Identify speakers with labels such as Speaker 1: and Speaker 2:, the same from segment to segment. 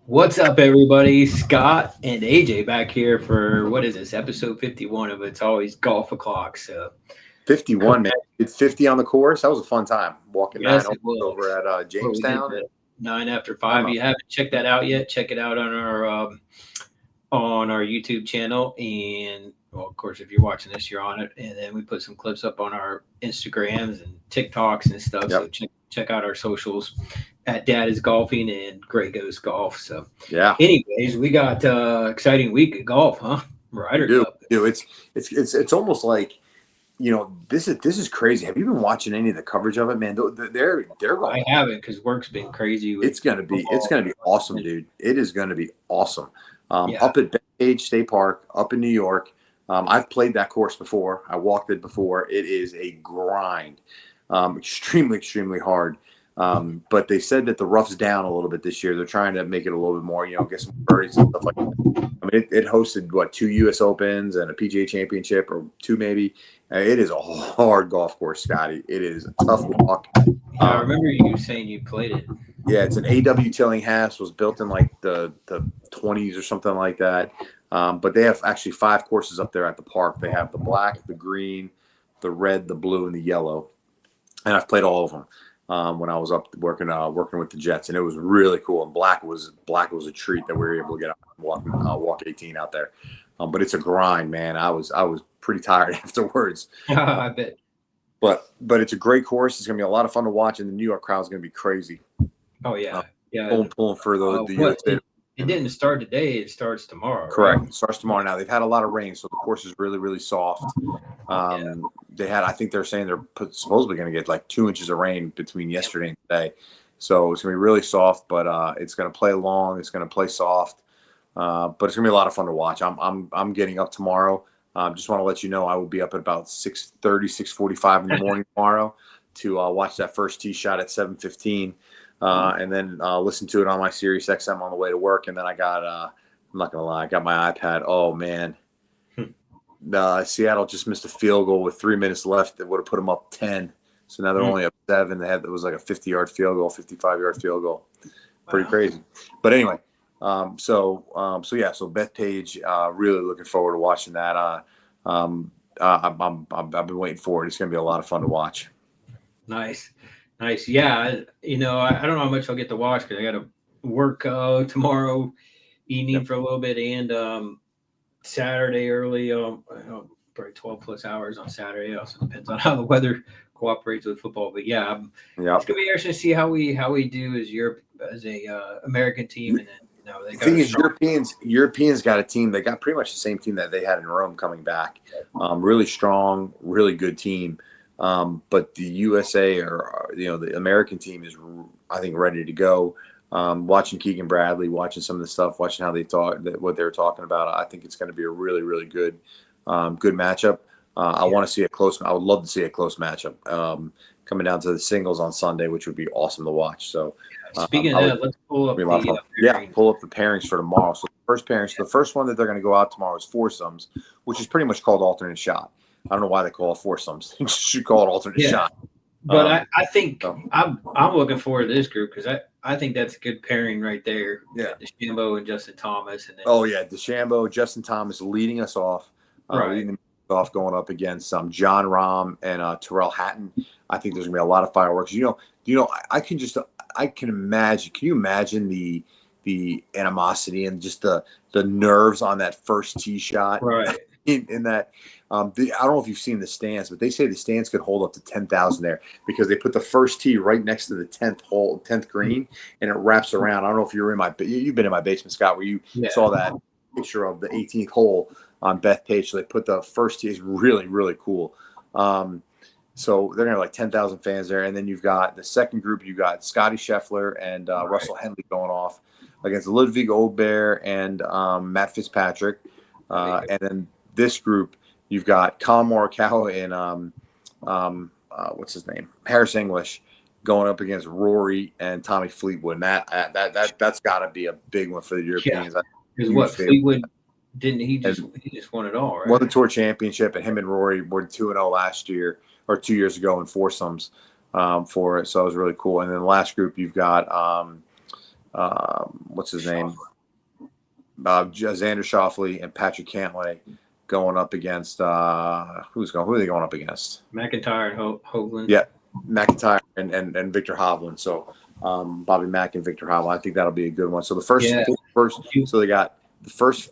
Speaker 1: What's up, everybody? Scott and AJ back here for what is this, episode 51 of It's Always Golf O'Clock. So,
Speaker 2: 51, man. Did 50 on the course. That was a fun time walking
Speaker 1: yes,
Speaker 2: nine
Speaker 1: it was.
Speaker 2: over at
Speaker 1: Well, we did
Speaker 2: Jamestown.
Speaker 1: the
Speaker 2: And
Speaker 1: 9 after 5.
Speaker 2: I'm up.
Speaker 1: You haven't checked that out yet? Check it out on our YouTube channel, and well, of course, if you're watching this, you're on it. And then we put some clips up on our Instagrams and TikToks and stuff. So
Speaker 2: Yep.
Speaker 1: check out our socials at Dad is Golfing and Gray Goes Golf. So,
Speaker 2: Yeah,
Speaker 1: anyways, we got exciting week of golf, huh?
Speaker 2: we
Speaker 1: Ryder
Speaker 2: do.
Speaker 1: Cup.
Speaker 2: We do. It's almost like this is crazy. Have you been watching any of the coverage of it, man? They're
Speaker 1: I
Speaker 2: going.
Speaker 1: haven't because work's been crazy with
Speaker 2: It's
Speaker 1: football.
Speaker 2: gonna be awesome, dude. It is gonna be awesome.
Speaker 1: Yeah,
Speaker 2: Up at Bethpage State Park, up in New York. I've played that course before. I walked it before. It is a grind, extremely hard. But they said that the rough's down a little bit this year. They're trying to make it a little bit more, get some birdies and stuff like that. I mean, it hosted two U.S. Opens and a PGA Championship or two maybe. It is a hard golf course, Scotty. It is a tough walk.
Speaker 1: I remember you saying you played it.
Speaker 2: Yeah, it's an A.W. Tillinghast. Was built in like the 20s or something like that. But they have actually 5 courses up there at the park. They have the black, the green, the red, the blue, and the yellow. And I've played all of them when I was up working with the Jets, and it was really cool. And black was a treat that we were able to get out and walk 18 out there. But it's a grind, man. I was pretty tired afterwards.
Speaker 1: I bet.
Speaker 2: But it's a great course. It's gonna be a lot of fun to watch, and the New York crowd is gonna be crazy.
Speaker 1: Oh yeah, yeah.
Speaker 2: Pulling for the
Speaker 1: What?
Speaker 2: USA.
Speaker 1: It didn't start today. It starts tomorrow.
Speaker 2: Correct.
Speaker 1: Right?
Speaker 2: It starts tomorrow. Now they've had a lot of rain, so the course is really soft. They had, I think they're saying supposedly going to get like 2 inches of rain between yesterday and today, so it's going to be really soft. But it's going to play long. It's going to play soft. But it's going to be a lot of fun to watch. I'm getting up tomorrow. Just want to let you know I will be up at about 6:30, 6:45 in the morning tomorrow to watch that first tee shot at 7:15. And then listen to it on my Sirius XM on the way to work. And then I got, I'm not going to lie, I got my iPad. Oh, man. Seattle just missed a field goal with 3 minutes left that would have put them up 10. So now they're only up 7. It was like a 50-yard field goal, 55-yard field goal. Pretty crazy. But anyway, so Bethpage, really looking forward to watching that. I've been waiting for it. It's going to be a lot of fun to watch.
Speaker 1: Nice. Yeah, I don't know how much I'll get to watch because I got to work tomorrow evening for a little bit and Saturday early. Probably 12 plus hours on Saturday. It also depends on how the weather cooperates with football. But yeah, it's gonna be interesting to see how we do as Europe as a American team, and then they
Speaker 2: the thing is, Europeans got a team. They got pretty much the same team that they had in Rome coming back. Really strong, really good team. But the USA or the American team is, I think, ready to go. Watching Keegan Bradley, watching some of the stuff, watching how they talk, what they were talking about. I think it's going to be a really good matchup. I want to see a close. I would love to see a close matchup coming down to the singles on Sunday, which would be awesome to watch. So,
Speaker 1: speaking of that, let's pull up
Speaker 2: pull up the pairings for tomorrow. So the first one that they're going to go out tomorrow is foursomes, which is pretty much called alternate shot. I don't know why they call it foursomes. They should call it alternate shot.
Speaker 1: But I think I'm looking forward to this group because I think that's a good pairing right there.
Speaker 2: Yeah,
Speaker 1: DeChambeau and Justin Thomas. And then,
Speaker 2: DeChambeau, Justin Thomas leading us off. Leading them off going up against John Rahm and Terrell Hatton. I think there's gonna be a lot of fireworks. I can imagine. Can you imagine the animosity and just the nerves on that first tee shot?
Speaker 1: Right.
Speaker 2: In that, I don't know if you've seen the stands, but they say the stands could hold up to 10,000 there because they put the first tee right next to the 10th green, and it wraps around. I don't know if you've been in my basement, Scott, where you saw that picture of the 18th hole on Bethpage. So they put the first tee. Is really cool. So they're gonna have like 10,000 fans there, and then you've got the second group. You got Scotty Scheffler and Russell Henley going off against Ludwig Aubert and Matt Fitzpatrick, and then this group, you've got Colin Morikawa and what's his name, Harris English, going up against Rory and Tommy Fleetwood. And that's got to be a big one for the Europeans.
Speaker 1: Because Fleetwood didn't he just won it all, right?
Speaker 2: Won the Tour Championship, and him and Rory were 2-0 last year or 2 years ago in foursomes for it. So it was really cool. And then the last group, you've got what's his name? Xander Schauffele and Patrick Cantlay going up against who are they going up against?
Speaker 1: McIntyre and Hovland.
Speaker 2: Yeah, McIntyre and Victor Hovland. So Bobby Mack and Victor Hovland. I think that'll be a good one. So so they got the first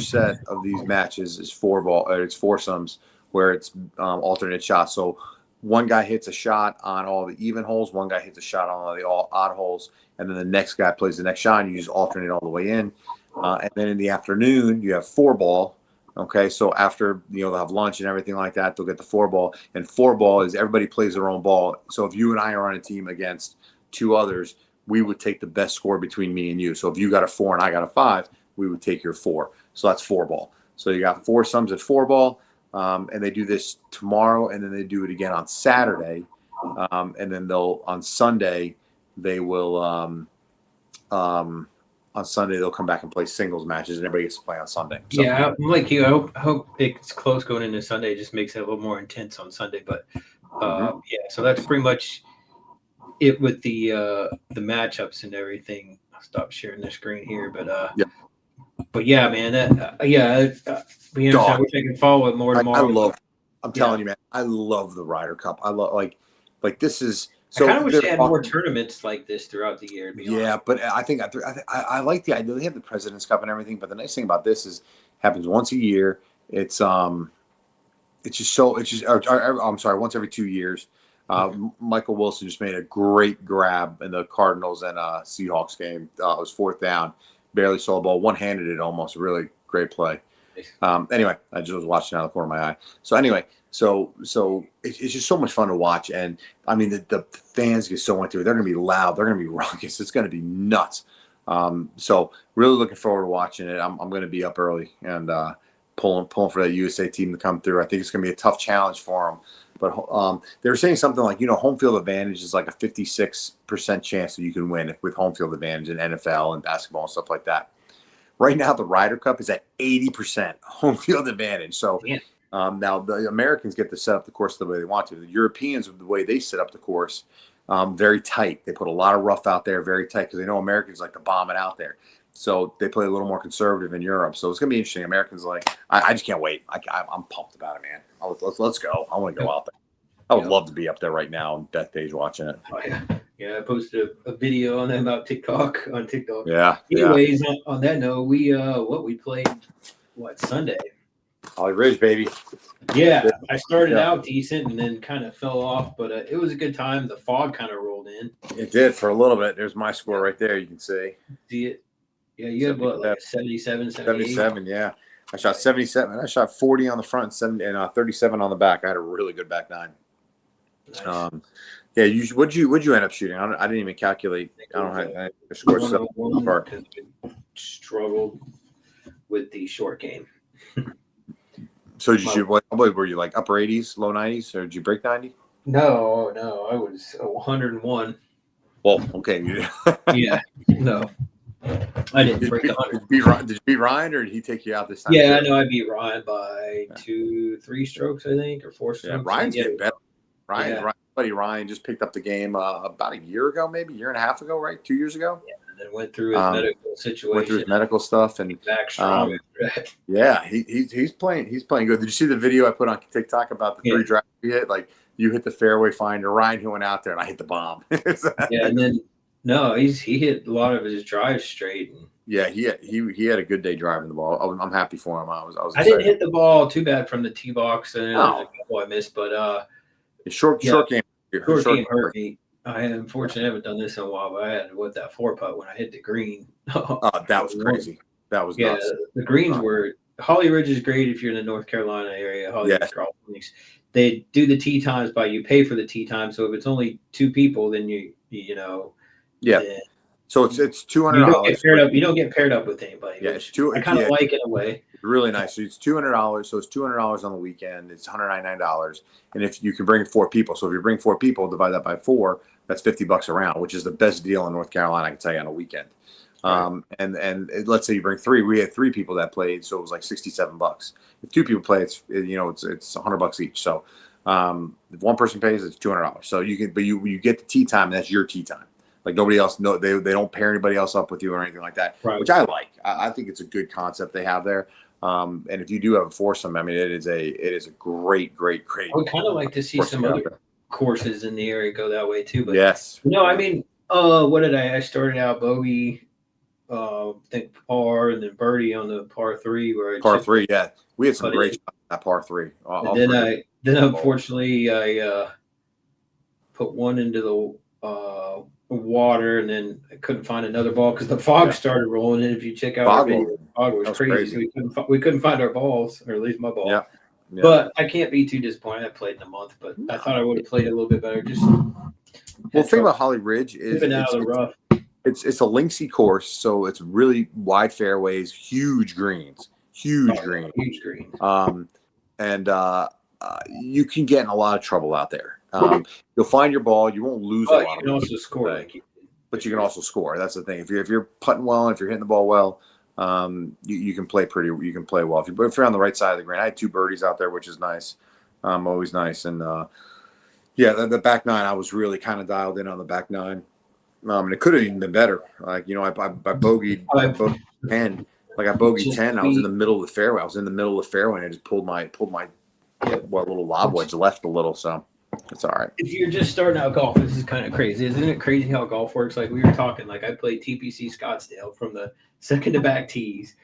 Speaker 2: set of these matches is it's foursomes where it's alternate shots. So one guy hits a shot on all the even holes, one guy hits a shot on all the odd holes, and then the next guy plays the next shot, and you just alternate all the way in. And then in the afternoon, you have 4-ball. Okay, so after they'll have lunch and everything like that, they'll get the 4-ball. And 4-ball is everybody plays their own ball. So if you and I are on a team against 2 others, we would take the best score between me and you. So if you got a 4 and I got a 5, we would take your 4. So that's 4-ball. So you got 4 sums at 4-ball, and they do this tomorrow, and then they do it again on Saturday, and then on Sunday they will. On Sunday, they'll come back and play singles matches, and everybody gets to play on Sunday. So,
Speaker 1: yeah, I'm like you. I hope it's close going into Sunday. It just makes it a little more intense on Sunday. But yeah, so that's pretty much it with the matchups and everything. I'll stop sharing the screen here, but yeah, man, I wish I could follow it more tomorrow.
Speaker 2: I'm telling you, man, I love the Ryder Cup. I love like this is. So
Speaker 1: I kind of wish they had more tournaments like this throughout the year.
Speaker 2: Yeah, but I think I like the idea. They have the President's Cup and everything, but the nice thing about this is it happens once a year. It's once every 2 years. Michael Wilson just made a great grab in the Cardinals and Seahawks game. It was 4th down, barely saw the ball, one-handed it almost. Really great play. Anyway, I just was watching out of the corner of my eye. So anyway, so it's just so much fun to watch, and I mean the fans get so into it. They're going to be loud. They're going to be raucous. It's going to be nuts. So really looking forward to watching it. I'm going to be up early and pulling for that USA team to come through. I think it's going to be a tough challenge for them. But they were saying something like, home field advantage is like a 56% chance that you can win with home field advantage in NFL and basketball and stuff like that. Right now, the Ryder Cup is at 80% home field advantage. So now the Americans get to set up the course the way they want to. The Europeans, the way they set up the course, very tight. They put a lot of rough out there, very tight, because they know Americans like to bomb it out there. So they play a little more conservative in Europe. So it's going to be interesting. Americans I just can't wait. I'm pumped about it, man. Let's go. I want to go out there. I would love to be up there right now on Death Days watching it.
Speaker 1: Oh, yeah. I posted a video on them about TikTok.
Speaker 2: Yeah.
Speaker 1: Anyways, on that note, we played Sunday?
Speaker 2: Holly Ridge, baby.
Speaker 1: Yeah, I started out decent and then kind of fell off, but it was a good time. The fog kind of rolled in.
Speaker 2: It did for a little bit. There's my score right there. You can see.
Speaker 1: See it? Yeah, you had what, 77, 78?
Speaker 2: 77, yeah. I shot 77. I shot 40 on the front, 37 on the back. I had a really good back nine. Nice. What'd you end up shooting? I didn't even calculate. I don't have I scored 7 apart.
Speaker 1: Struggled with the short game.
Speaker 2: So did you shoot? What were you, like upper 80s, low 90s, or did you break 90?
Speaker 1: No, I was 101.
Speaker 2: Well, okay.
Speaker 1: Yeah, no. I didn't break 100.
Speaker 2: Did you beat Ryan, or did he take you out this time?
Speaker 1: Yeah, I know I beat Ryan by 2-3 strokes, I think, or 4 strokes.
Speaker 2: Yeah, Ryan's getting better. Ryan just picked up the game about a year ago, maybe a year and a half ago, right? 2 years ago.
Speaker 1: Yeah, and then went through his medical situation.
Speaker 2: Went through his medical stuff and
Speaker 1: back strong.
Speaker 2: Yeah, he's playing good. Did you see the video I put on TikTok about the 3 drives he hit? Like, you hit the fairway finder, Ryan who went out there, and I hit the bomb.
Speaker 1: Yeah, and then he hit a lot of his drives straight. And,
Speaker 2: yeah, he had a good day driving the ball. I'm happy for him. I was.
Speaker 1: I didn't hit the ball too bad from the tee box, and there's a couple I missed, but
Speaker 2: short game
Speaker 1: hurt me. I unfortunately haven't done this in a while, but I had that 4-putt when I hit the green.
Speaker 2: That was crazy. That was nuts.
Speaker 1: The greens were Holly Ridge is great if you're in the North Carolina area. They do the tee times by you pay for the tee time. So if it's only 2 people, then you know.
Speaker 2: Yeah. So it's $200.
Speaker 1: You don't get paired up with anybody.
Speaker 2: Yeah, it's I
Speaker 1: kind of like in a way.
Speaker 2: Really nice. So it's $200. So it's $200 on the weekend. It's $199. And if you can bring 4 people, so if you bring 4 people, divide that by 4, that's $50 a round, which is the best deal in North Carolina, I can tell you, on a weekend. Right. And let's say you bring 3. We had 3 people that played, so it was like $67. If 2 people play, it's $100 each. So if 1 person pays, it's $200. So you get the tee time, and that's your tee time. Like nobody else, no, they don't pair anybody else up with you or anything like that,
Speaker 1: Right.
Speaker 2: which I like. I think it's a good concept they have there. And if you do have a foursome, I mean, it is a great.
Speaker 1: I would kind of like to see
Speaker 2: course
Speaker 1: some
Speaker 2: to go
Speaker 1: other
Speaker 2: out there.
Speaker 1: courses in the area go that way too. But
Speaker 2: Yes.
Speaker 1: I mean, what did I started out bogey, I think par, and then birdie on the par three where I
Speaker 2: Par
Speaker 1: chipped
Speaker 2: three, yeah, we had some
Speaker 1: put
Speaker 2: great
Speaker 1: in.
Speaker 2: shots at par three.
Speaker 1: And then unfortunately I put one into the water, and then I couldn't find another ball because the fog started rolling. And if you check out our
Speaker 2: Fog
Speaker 1: video,
Speaker 2: roll.
Speaker 1: the fog was
Speaker 2: That was
Speaker 1: crazy.
Speaker 2: crazy.
Speaker 1: So we couldn't find our balls, or at least my ball.
Speaker 2: Yeah. Yeah.
Speaker 1: But I can't be too disappointed. I played in a month, but I thought I would have played a little bit better. Just
Speaker 2: Well, the thing about Holly Ridge is
Speaker 1: chipping out of the rough.
Speaker 2: it's a linksy course, so it's really wide fairways, huge greens.
Speaker 1: Huge greens.
Speaker 2: And you can get in a lot of trouble out there. You'll find your ball. You won't lose a lot.
Speaker 1: You can also score
Speaker 2: but you can also score. That's the thing. If you're putting well, and if you're hitting the ball well, you can play You can play well. If you're on the right side of the green. I had 2 birdies out there, which is nice. Always nice. And the back nine, I was really kind of dialed in on the back nine. And it could have even been better. Like I bogeyed 10. Like I bogeyed 10. I was in the middle of the fairway. And I just pulled my little lob wedge left a little. So it's all right.
Speaker 1: If you're just starting out golf, this is kind of crazy. Isn't it crazy how golf works? Like we were talking, like I played TPC Scottsdale from the second to back tees.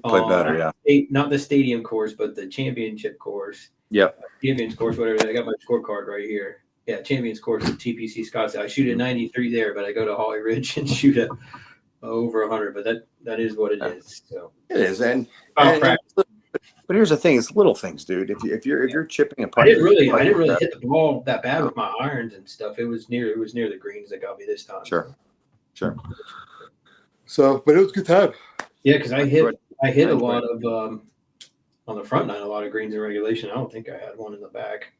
Speaker 2: Played better, yeah.
Speaker 1: Not the stadium course, but the championship course.
Speaker 2: Yep.
Speaker 1: Champions course, whatever. I got my scorecard right here. Yeah, Champions course at TPC Scottsdale. I shoot at 93 there, but I go to Holly Ridge and shoot at over 100. But that is what it is. So
Speaker 2: it is, but here's the thing: it's little things, dude. If you're chipping and
Speaker 1: I didn't really hit the ball that bad with my irons and stuff. It was near the greens that got me this time.
Speaker 2: Sure. So, but it was a good time.
Speaker 1: Yeah, because I hit a lot of on the front nine, a lot of greens in regulation. I don't think I had one in the back.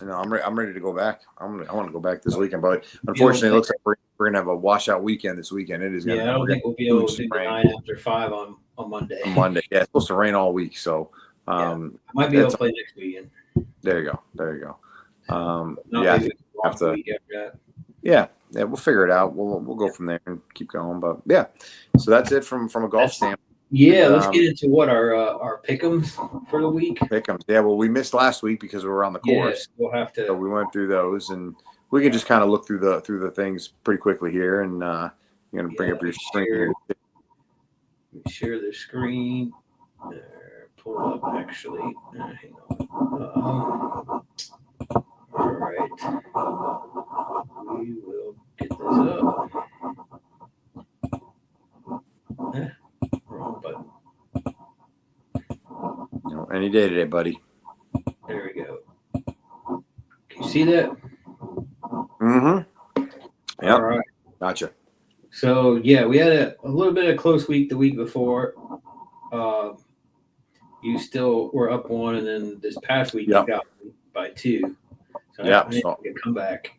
Speaker 2: No, I'm ready to go back. I want to go back this weekend, but unfortunately, it looks like we're gonna have a washout weekend this weekend. It is gonna.
Speaker 1: Yeah, I don't think we'll be able to do 9 after 5 on Monday.
Speaker 2: Yeah, it's supposed to rain all week, so
Speaker 1: I might be able to play next weekend.
Speaker 2: There you go.
Speaker 1: Have to.
Speaker 2: Yeah, we'll figure it out. We'll go from there and keep going. But yeah, so that's it from a golf standpoint.
Speaker 1: Yeah, let's get into what our pick'ems for the week.
Speaker 2: Pick'ems. Yeah, well, we missed last week because we were on the course.
Speaker 1: Yeah, we'll have to.
Speaker 2: So we went through those, and we can just kind of look through the things pretty quickly here, and you're gonna bring up your screen.
Speaker 1: Share the screen. Pull it up actually. Hang on. All right. We will get this up. Wrong button.
Speaker 2: Any day today, buddy.
Speaker 1: There we go. Can you see that?
Speaker 2: Mm-hmm. Yeah.
Speaker 1: All right.
Speaker 2: Gotcha.
Speaker 1: So yeah, we had a little bit of close week the week before. You still were up 1, and then this past week you got by 2. So I need to come back.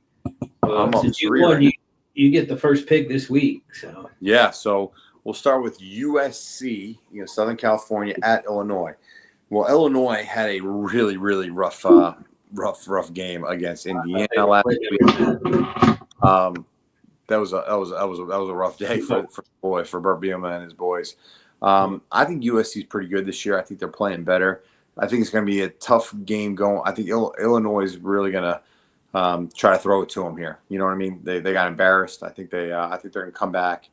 Speaker 1: Since you won, you get the first pick this week. So
Speaker 2: yeah, so we'll start with USC, Southern California at Illinois. Well, Illinois had a really, really rough game against Indiana last week. That was a rough day for Burt Bielema and his boys. I think USC is pretty good this year. I think they're playing better. I think it's going to be a tough game going. I think Illinois is really going to try to throw it to them here. You know what I mean? They got embarrassed. I think they're going to come back,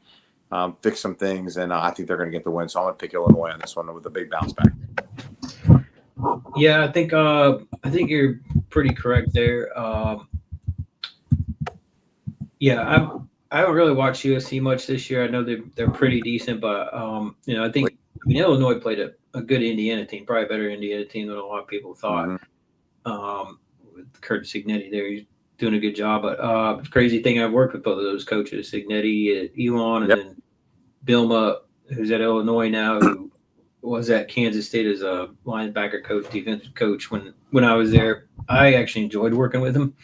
Speaker 2: fix some things, and I think they're going to get the win. So I'm going to pick Illinois on this one with a big bounce back.
Speaker 1: Yeah, I think you're pretty correct there. I haven't really watched USC much this year. I know they're pretty decent, but I think Illinois played a good Indiana team, probably a better Indiana team than a lot of people thought. Mm-hmm. With Kurt Signetti there, he's doing a good job. But crazy thing, I've worked with both of those coaches, Signetti at Elon, and then Bielema, who's at Illinois now, who was at Kansas State as a linebacker coach, defensive coach. When I was there, I actually enjoyed working with him.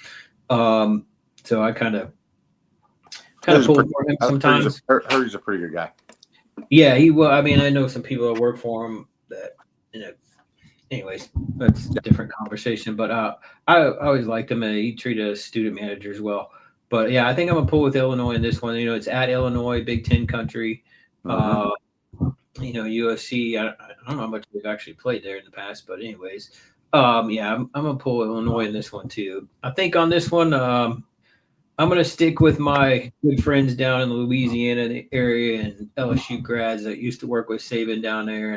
Speaker 1: So I kind of pulled for him sometimes.
Speaker 2: He's a pretty good guy.
Speaker 1: Yeah, he will. I mean, I know some people that work for him that, anyways, that's a different conversation. But I always liked him, and he treated us student managers well. But yeah, I think I'm gonna pull with Illinois in this one. It's at Illinois, Big Ten country.
Speaker 2: Mm-hmm.
Speaker 1: Uh, USC. I don't know how much we've actually played there in the past, but anyways, yeah, I'm gonna pull Illinois in this one too. I think on this one, I'm gonna stick with my good friends down in the Louisiana area and LSU grads that used to work with Saban down there,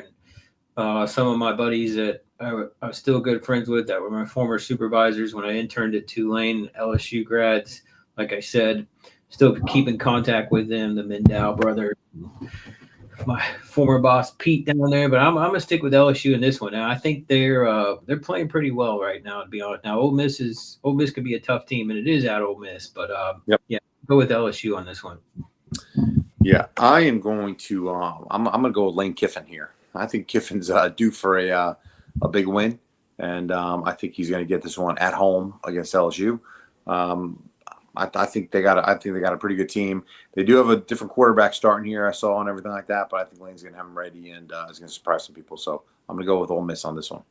Speaker 1: and some of my buddies that I was still good friends with that were my former supervisors when I interned at Tulane. LSU grads, like I said, still keep in contact with them. The Mendow brother, my former boss Pete down there, but I'm gonna stick with LSU in this one. Now I think they're playing pretty well right now. To be honest, now Ole Miss could be a tough team, and it is at Ole Miss, but
Speaker 2: Yep.
Speaker 1: yeah, go with LSU on this one.
Speaker 2: Yeah, I am going to. I'm going to go with Lane Kiffin here. I think Kiffin's due for a big win, and I think he's going to get this one at home against LSU. Um, I think they got. I think they got a pretty good team. They do have a different quarterback starting here. I saw and everything like that, but I think Lane's going to have him ready and is going to surprise some people. So I'm going to go with Ole Miss on this one.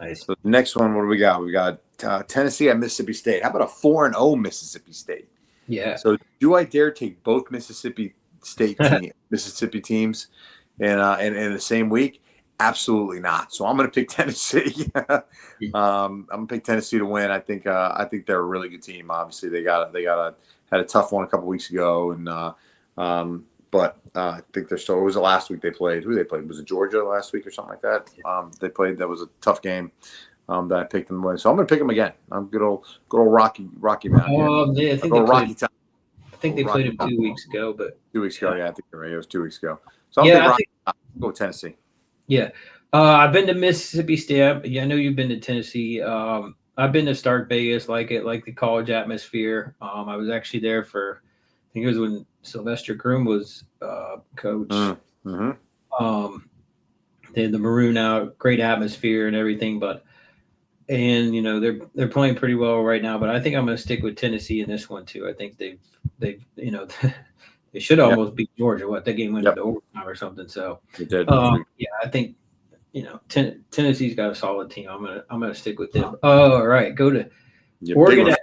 Speaker 1: Nice.
Speaker 2: So the next one, what do we got? We got Tennessee at Mississippi State. How about a 4-0 Mississippi State?
Speaker 1: Yeah.
Speaker 2: So do I dare take both Mississippi teams in the same week? Absolutely not. So I'm going to pick Tennessee. I'm going to pick Tennessee to win. I think they're a really good team. Obviously, they had a tough one a couple weeks ago, and but I think they're still. It was the last week they played. Who they played? Was it Georgia last week or something like that? They played. That was a tough game. That I picked them to win. So I'm going to pick them again. I'm good old Rocky Mountain.
Speaker 1: Yeah, I think
Speaker 2: Go
Speaker 1: they
Speaker 2: Rocky
Speaker 1: played.
Speaker 2: Top.
Speaker 1: I think they played him 2 weeks ago, but
Speaker 2: 2 weeks ago, yeah, I think you're right. It was 2 weeks ago. So I'm
Speaker 1: yeah,
Speaker 2: go with Tennessee.
Speaker 1: yeah. I've been to Mississippi State. Yeah, I know you've been to Tennessee. I've been to Start Vegas, like the college atmosphere. I was actually there for, I think it was when Sylvester Groom was coach.
Speaker 2: Mm-hmm.
Speaker 1: They had the maroon out, great atmosphere and everything, and they're playing pretty well right now. But I think I'm going to stick with Tennessee in this one too. I think they've they should
Speaker 2: Yep.
Speaker 1: almost beat Georgia. What, that game went into overtime or something. So
Speaker 2: It did.
Speaker 1: yeah, I think Tennessee's got a solid team. I'm gonna stick with them. Oh, all right, go to Oregon.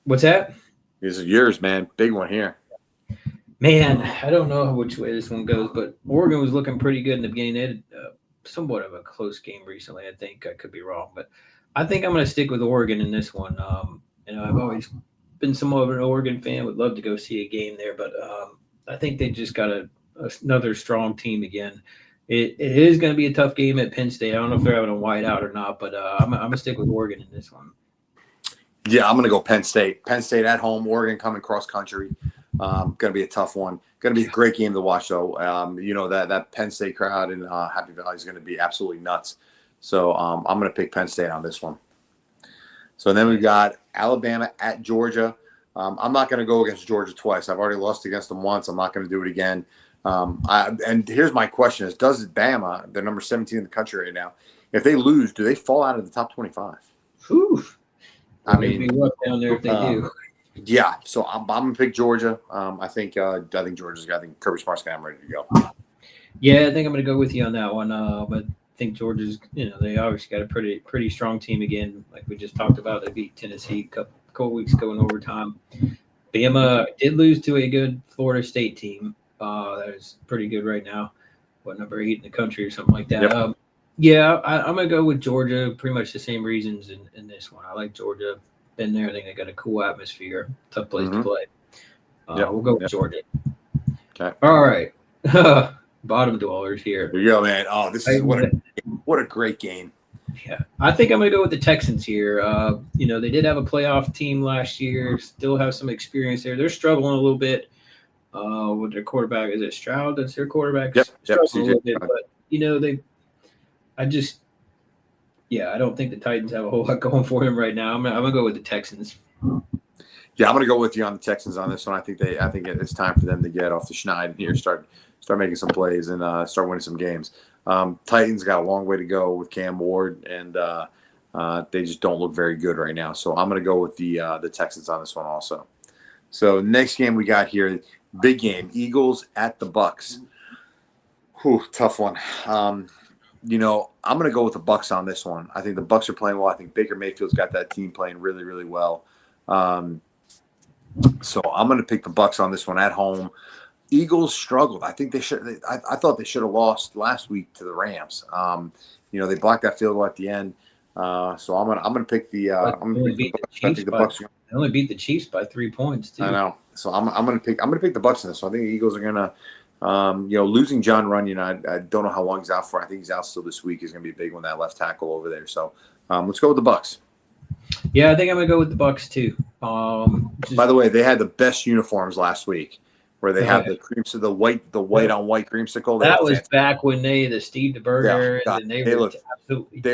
Speaker 1: What's that?
Speaker 2: This is yours, man. Big one here.
Speaker 1: Man, I don't know which way this one goes, but Oregon was looking pretty good in the beginning. They had somewhat of a close game recently. I think I could be wrong, but I think I'm going to stick with Oregon in this one. I've always been somewhat of an Oregon fan. Would love to go see a game there, but I think they just got another strong team again. It is going to be a tough game at Penn State. I don't know if they're having a whiteout or not, but I'm going to stick with Oregon in this one.
Speaker 2: Yeah, I'm going to go Penn State. Penn State at home. Oregon coming cross country. Going to be a tough one. Going to be a great game to watch, though. That Penn State crowd in Happy Valley is going to be absolutely nuts. So I'm going to pick Penn State on this one. So then we've got Alabama at Georgia. I'm not going to go against Georgia twice. I've already lost against them once. I'm not going to do it again. And here's my question: is does Bama, they're number 17 in the country right now, if they lose, do they fall out of the top 25?
Speaker 1: Whew.
Speaker 2: I mean,
Speaker 1: be rough down there if they do.
Speaker 2: Yeah, so I'm gonna pick Georgia. I think Georgia's. I think Kirby Smart's gonna have them ready to go.
Speaker 1: Yeah, I think I'm gonna go with you on that one. But I think Georgia's. They obviously got a pretty strong team again. Like we just talked about, they beat Tennessee a couple weeks ago in overtime. Bama did lose to a good Florida State team. That is pretty good right now. What, number 8 in the country or something like that.
Speaker 2: Yep.
Speaker 1: Yeah, I'm gonna go with Georgia. Pretty much the same reasons in this one. I like Georgia. Been there. I think they got a cool atmosphere. Tough place to play. We'll go with Georgia.
Speaker 2: Okay.
Speaker 1: All right. Bottom dwellers here.
Speaker 2: There you go, man. Oh, this is what a great game.
Speaker 1: Yeah, I think I'm going to go with the Texans here. They did have a playoff team last year. Still have some experience there. They're struggling a little bit with their quarterback. Is it Stroud? That's their quarterback.
Speaker 2: Yep.
Speaker 1: Struggling a little bit, but I don't think the Titans have a whole lot going for them right now. I'm gonna go with the Texans.
Speaker 2: Yeah, I'm gonna go with you on the Texans on this one. I think it's time for them to get off the schneid here, start making some plays and start winning some games. Titans got a long way to go with Cam Ward, and they just don't look very good right now. So I'm gonna go with the Texans on this one also. So next game we got here, big game, Eagles at the Bucks. Whew, tough one. I'm going to go with the Bucks on this one. I think the Bucks are playing well. I think Baker Mayfield's got that team playing really, really well. So I'm going to pick the Bucks on this one at home. Eagles struggled. I think they should. I thought they should have lost last week to the Rams. They blocked that field goal at the end. So I'm gonna pick the
Speaker 1: But
Speaker 2: I'm
Speaker 1: they
Speaker 2: gonna
Speaker 1: only
Speaker 2: pick the
Speaker 1: beat the
Speaker 2: Bucks. I
Speaker 1: Chiefs
Speaker 2: think the
Speaker 1: by
Speaker 2: Bucks.
Speaker 1: they only beat the Chiefs by 3 points
Speaker 2: I
Speaker 1: too.
Speaker 2: know. So I'm gonna pick the Bucks in this. So I think the Eagles are gonna. Losing John Runyon, I don't know how long he's out for. I think he's out still this week. He's gonna be a big one, that left tackle over there. So let's go with the Bucks.
Speaker 1: Yeah, I think I'm gonna go with the Bucks too.
Speaker 2: By the way, they had the best uniforms last week, where they had the creams, the white on white creamsicle.
Speaker 1: That was back when the Steve DeBerger,
Speaker 2: God,
Speaker 1: and they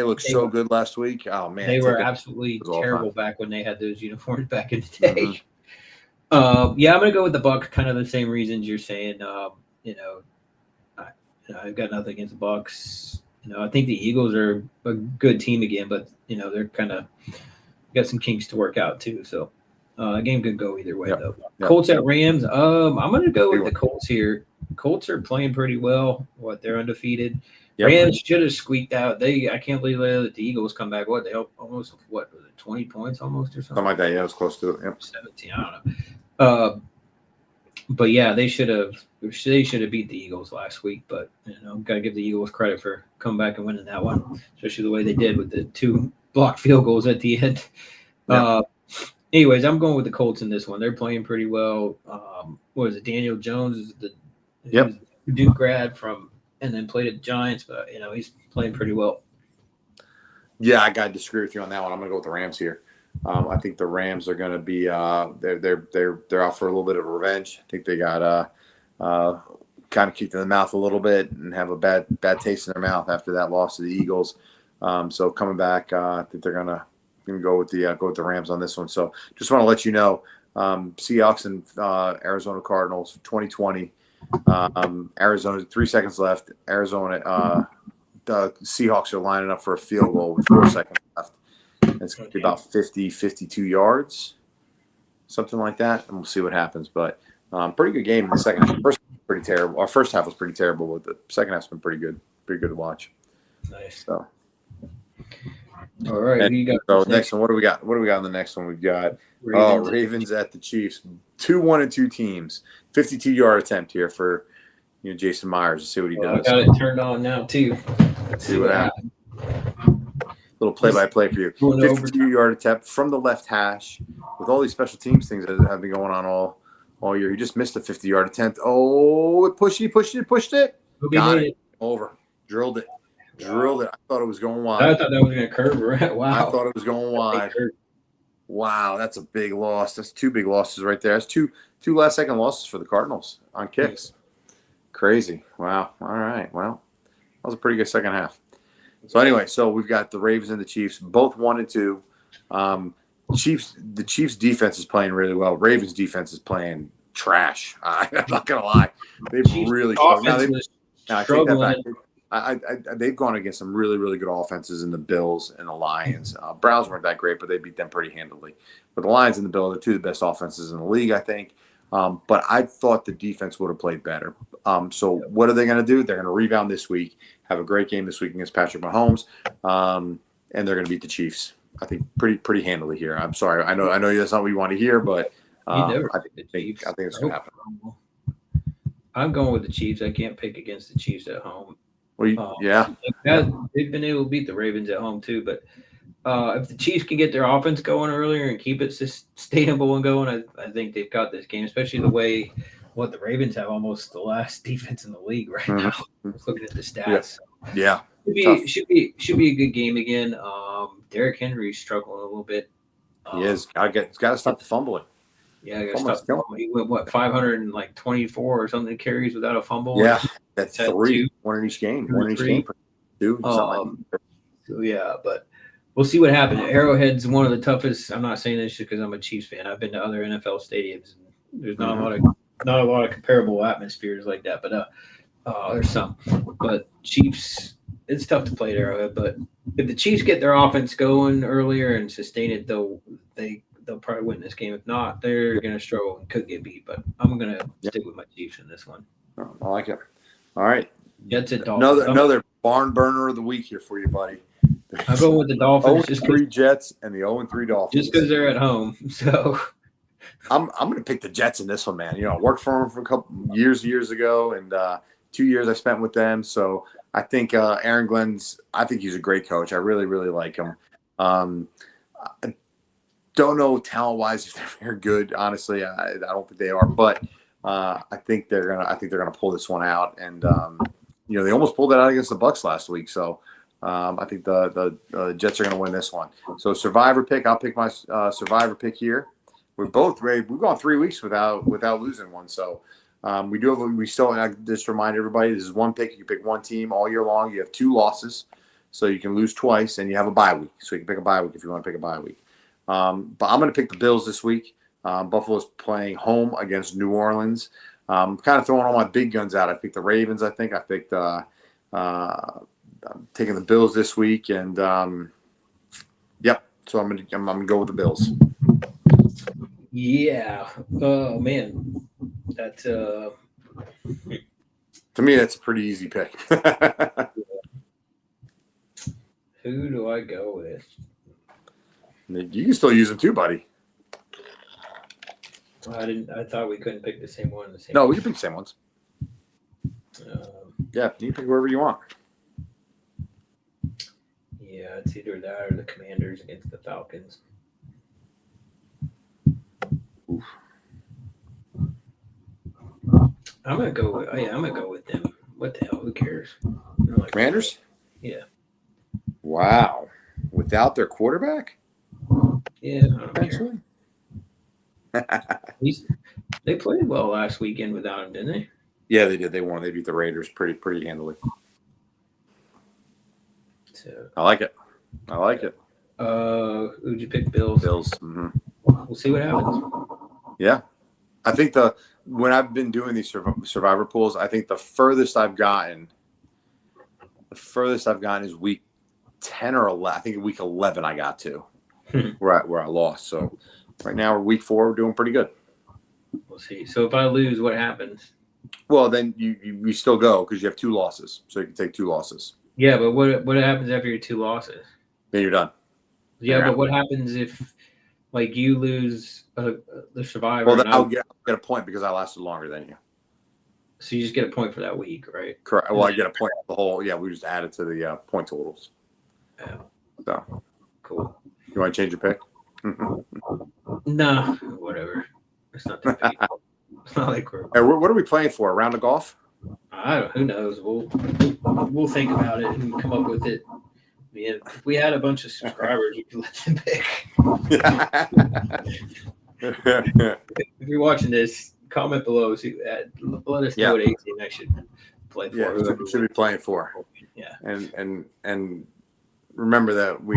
Speaker 2: looked so good last week. Oh man,
Speaker 1: they were absolutely terrible back when they had those uniforms back in the day.
Speaker 2: Mm-hmm.
Speaker 1: I'm gonna go with the Bucks, kind of the same reasons you're saying. I've got nothing against the Bucks. I think the Eagles are a good team again, but they're kind of got some kinks to work out too. So a game could go either way though. Yep. Colts at Rams. I'm gonna go with the Colts here. Colts are playing pretty well. They're undefeated. Yep. Rams should have squeaked out. I can't believe they let the Eagles come back. They almost was it 20 points almost or something?
Speaker 2: Something like that. Yeah, it was close to it. Yep.
Speaker 1: 17. I don't know. But yeah, they should have beat the Eagles last week. But gotta give the Eagles credit for coming back and winning that one, especially the way they did with the 2 blocked field goals at the end. Yeah. Anyways, I'm going with the Colts in this one. They're playing pretty well. What is it? Daniel Jones is the Duke grad and then played at the Giants, but he's playing pretty well.
Speaker 2: Yeah, I got to disagree with you on that one. I'm going to go with the Rams here. I think the Rams are going to be they're out for a little bit of revenge. I think they got kind of kicked in the mouth a little bit and have a bad taste in their mouth after that loss to the Eagles. So coming back, I think they're going to go with the Rams on this one. So just want to let you know, Seahawks and Arizona Cardinals 2020. Arizona 3 seconds left. Arizona the Seahawks are lining up for a field goal with 4 seconds left. It's going to be about 52 yards, something like that, and we'll see what happens. But pretty good game in the second half. Pretty terrible. Our first half was pretty terrible, but the second half's been pretty good to watch.
Speaker 1: Nice.
Speaker 2: So.
Speaker 1: All right.
Speaker 2: Next one, what do we got? What do we got on the next one? We've got Ravens at the Chiefs. 2-1-2 teams. 52-yard attempt here for Jason Myers. Let's see what he does.
Speaker 1: I got it turned on now too.
Speaker 2: Let's see what happens. Little play-by-play for you. 52-yard attempt from the left hash. With all these special teams things that have been going on all year, he just missed a 50-yard attempt. Oh, it pushed it. Got it. Over. Drilled it. I thought it was going wide.
Speaker 1: I thought that was going to curve. Wow.
Speaker 2: I thought it was going wide. Wow, that's a big loss. That's 2 big losses right there. That's two last-second losses for the Cardinals on kicks. Crazy. Wow. All right. Well, that was a pretty good second half. So anyway, we've got the Ravens and the Chiefs, both 1-2. The Chiefs defense is playing really well. Ravens defense is playing trash. I'm not going to lie. They've really struggled. I take that back. They've gone against some really, really good offenses in the Bills and the Lions. Browns weren't that great, but they beat them pretty handily. But the Lions and the Bills are 2 of the best offenses in the league, I think. But I thought the defense would have played better. So what are they going to do? They're going to rebound this week, have a great game this week against Patrick Mahomes, and they're going to beat the Chiefs. I think pretty handily here. I'm sorry. I know that's not what you want to hear, but I think it's going to happen.
Speaker 1: I'm going with the Chiefs. I can't pick against the Chiefs at home.
Speaker 2: Well,
Speaker 1: they've been able to beat the Ravens at home too, but if the Chiefs can get their offense going earlier and keep it sustainable and going, I think they've got this game, especially the way the Ravens have almost the last defense in the league right now. Looking at the stats.
Speaker 2: Yeah.
Speaker 1: Should be a good game again. Derrick Henry's struggling a little bit.
Speaker 2: He is. He's got to stop the fumbling.
Speaker 1: Yeah, I got to stop. He went 524 or something carries without a fumble.
Speaker 2: Yeah, that's 3. One in each game. 2.
Speaker 1: So yeah, but we'll see what happens. Arrowhead's one of the toughest. I'm not saying this just because I'm a Chiefs fan. I've been to other NFL stadiums, and there's not a lot of comparable atmospheres like that. But there's some. But Chiefs, it's tough to play at Arrowhead. But if the Chiefs get their offense going earlier and sustain it, they'll probably win this game. If not, they're going to struggle and could get beat. But I'm going to stick with my Chiefs in this one.
Speaker 2: I like it. All right.
Speaker 1: That's it, Dolphins.
Speaker 2: Another barn burner of the week here for you, buddy.
Speaker 1: I'll go with the Dolphins.
Speaker 2: 0-3 Jets and the 0-3 Dolphins.
Speaker 1: Just because they're at home. So
Speaker 2: I'm going to pick the Jets in this one, man. I worked for them for a couple years ago, and 2 years I spent with them. So I think Aaron Glenn's. I think he's a great coach. I really, really like him. I don't know talent-wise if they're very good. Honestly, I don't think they are, but I think they're gonna pull this one out. And they almost pulled it out against the Bucks last week. So I think the Jets are gonna win this one. So survivor pick. I'll pick my survivor pick here. We've gone 3 weeks without losing one. So we still just remind everybody, this is one pick. You pick one team all year long. You have 2 losses, so you can lose twice, and you have a bye week. So you can pick a bye week if you want to pick a bye week. But I'm going to pick the Bills this week. Buffalo's playing home against New Orleans. Kind of throwing all my big guns out. I picked the Ravens. I picked. I'm taking the Bills this week, and yep. So I'm gonna go with the Bills.
Speaker 1: Yeah. Oh man, that's
Speaker 2: to me that's a pretty easy pick.
Speaker 1: Who do I go with?
Speaker 2: You can still use them too, buddy.
Speaker 1: I thought we couldn't pick the same one.
Speaker 2: No, we can pick the same ones. Yeah, you can pick whoever you want.
Speaker 1: Yeah, it's either that or the Commanders against the Falcons.
Speaker 2: Oof.
Speaker 1: I'm gonna go with them. What the hell? Who cares? Like,
Speaker 2: Commanders?
Speaker 1: Yeah.
Speaker 2: Wow. Without their quarterback?
Speaker 1: Yeah, I don't care. They played well last weekend without him, didn't they?
Speaker 2: Yeah, they did. They won. They beat the Raiders pretty handily.
Speaker 1: So,
Speaker 2: I like it.
Speaker 1: Who'd you pick? Bills.
Speaker 2: Mm-hmm.
Speaker 1: We'll see what happens.
Speaker 2: Yeah, I think when I've been doing these survivor pools, I think the furthest I've gotten is week 10 or 11. I think week 11 I got to where I lost. So right now we're week 4. We're doing pretty good.
Speaker 1: We'll see. So if I lose, what happens?
Speaker 2: Well, then you still go because you have 2 losses, so you can take 2 losses.
Speaker 1: Yeah, but what happens after your 2 losses?
Speaker 2: Then you're done.
Speaker 1: Yeah, but what happens if, like, you lose the survivor?
Speaker 2: Well, then I'll get a point because I lasted longer than you.
Speaker 1: So you just get a point for that week, right?
Speaker 2: Correct. Well, I get a point for the whole. Yeah, we just added to the point totals.
Speaker 1: Yeah.
Speaker 2: So
Speaker 1: cool.
Speaker 2: You want to change your pick?
Speaker 1: Nah, whatever. It's not that big. It's not like
Speaker 2: Hey, what are we playing for? A round of golf?
Speaker 1: Who knows? We'll think about it and come up with it. Yeah, if we had a bunch of subscribers, we could let them pick. If you're watching this, comment below. Let us know what 18 I should play for.
Speaker 2: Yeah, should be playing for.
Speaker 1: Yeah,
Speaker 2: and remember that we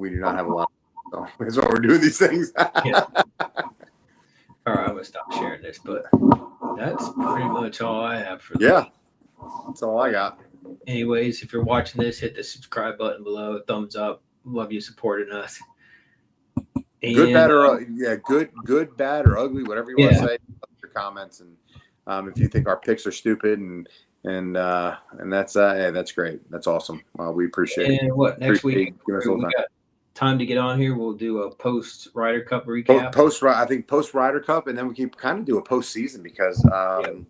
Speaker 2: do not have a lot. So that's why we're doing these things.
Speaker 1: Yeah. All right, I'm gonna stop sharing this, but that's pretty much all I have for
Speaker 2: this. Yeah, that's all I got.
Speaker 1: Anyways, if you're watching this, hit the subscribe button below. Thumbs up. Love you supporting us. And,
Speaker 2: good, bad, or ugly, whatever you want to say. Your comments, and if you think our picks are stupid, and that's great. That's awesome. We appreciate it.
Speaker 1: And what next week? We got time to get on here. We'll do a post Ryder Cup recap.
Speaker 2: I think post Ryder Cup, and then we can kind of do a post season because the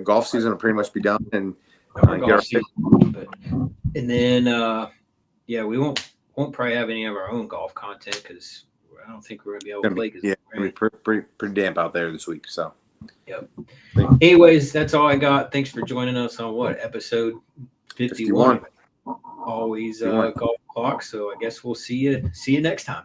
Speaker 2: golf season will pretty much be done and.
Speaker 1: And then we won't probably have any of our own golf content because I don't think we're gonna be able to play.
Speaker 2: We're pretty damp out there this week. So,
Speaker 1: yep. Anyways, that's all I got. Thanks for joining us on episode 51. Always golf clock. So I guess we'll see you next time.